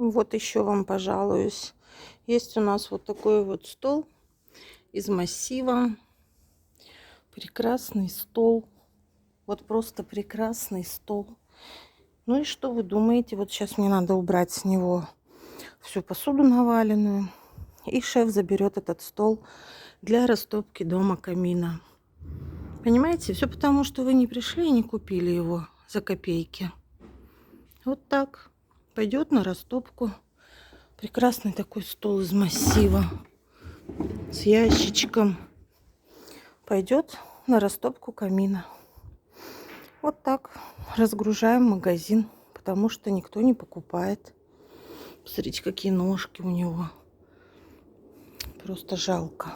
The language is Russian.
Вот еще вам пожалуюсь. Есть у нас вот такой вот стол из массива. Прекрасный стол. Вот просто прекрасный стол. Ну и что вы думаете? Вот сейчас мне надо убрать с него всю посуду наваленную. И шеф заберет этот стол для растопки дома камина. Понимаете? Все потому, что вы не пришли и не купили его за копейки. Вот так. Пойдет на растопку. Прекрасный такой стол из массива. С ящичком. Пойдет на растопку камина. Вот так. Разгружаем магазин. Потому что никто не покупает. Посмотрите, какие ножки у него. Просто жалко.